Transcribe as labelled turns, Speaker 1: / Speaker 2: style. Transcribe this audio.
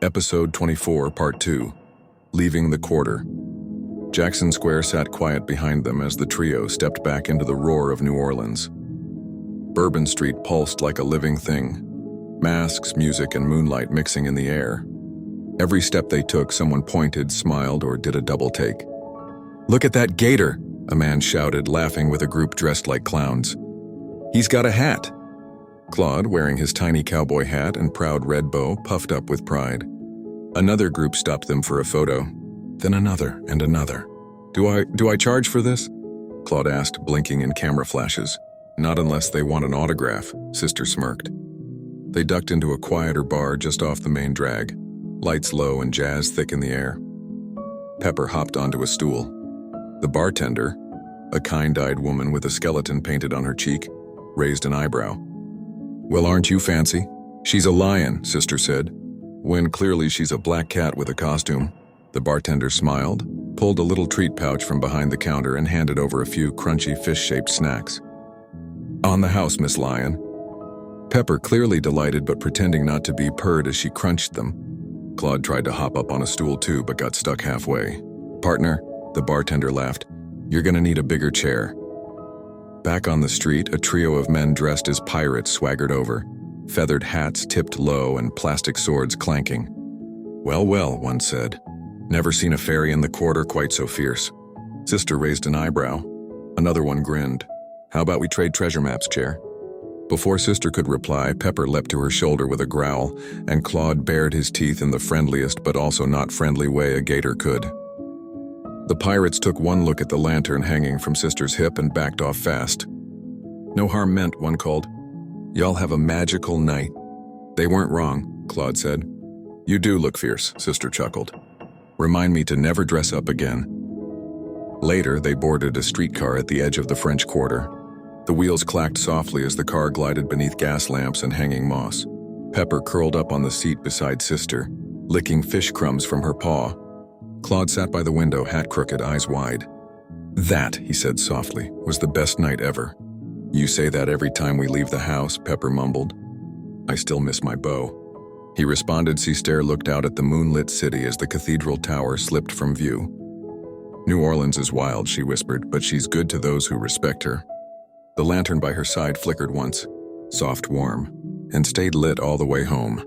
Speaker 1: Episode 24, Part 2, Leaving the Quarter. Jackson Square sat quiet behind them as the trio stepped back into the roar of New Orleans. Bourbon Street pulsed like a living thing, masks, music, and moonlight mixing in the air. Every step they took, someone pointed, smiled, or did a double take. "Look at that gator," a man shouted, laughing with a group dressed like clowns. "He's got a hat." Claude, wearing his tiny cowboy hat and proud red bow, puffed up with pride. Another group stopped them for a photo, then another and another. Do I charge for this?" Claude asked, blinking in camera flashes. "Not unless they want an autograph," Sister smirked. They ducked into a quieter bar just off the main drag, lights low and jazz thick in the air. Pepper hopped onto a stool. The bartender, a kind-eyed woman with a skeleton painted on her cheek, raised an eyebrow. "Well, aren't you fancy?" "She's a lion," Sister said, when clearly she's a black cat with a costume. The bartender smiled, pulled a little treat pouch from behind the counter and handed over a few crunchy fish-shaped snacks. "On the house, Miss Lion." Pepper, clearly delighted but pretending not to be, purred as she crunched them. Claude tried to hop up on a stool too, but got stuck halfway. "Partner," the bartender laughed, "you're gonna need a bigger chair." Back on the street, a trio of men dressed as pirates swaggered over, feathered hats tipped low and plastic swords clanking. "Well, well," one said. "Never seen a fairy in the quarter quite so fierce." Sister raised an eyebrow. Another one grinned. "How about we trade treasure maps, chair?" Before Sister could reply, Pepper leapt to her shoulder with a growl, and Claude bared his teeth in the friendliest but also not friendly way a gator could. The pirates took one look at the lantern hanging from Sister's hip and backed off fast. "No harm meant," one called. "Y'all have a magical night." "They weren't wrong," Claude said. "You do look fierce," Sister chuckled. "Remind me to never dress up again." Later, they boarded a streetcar at the edge of the French Quarter. The wheels clacked softly as the car glided beneath gas lamps and hanging moss. Pepper curled up on the seat beside Sister, licking fish crumbs from her paw. Claude sat by the window, hat crooked, eyes wide. "That," he said softly, "was the best night ever." "You say that every time we leave the house," Pepper mumbled. "I still miss my bow." He responded. Sister looked out at the moonlit city as the cathedral tower slipped from view. "New Orleans is wild," she whispered, "but she's good to those who respect her." The lantern by her side flickered once, soft, warm, and stayed lit all the way home.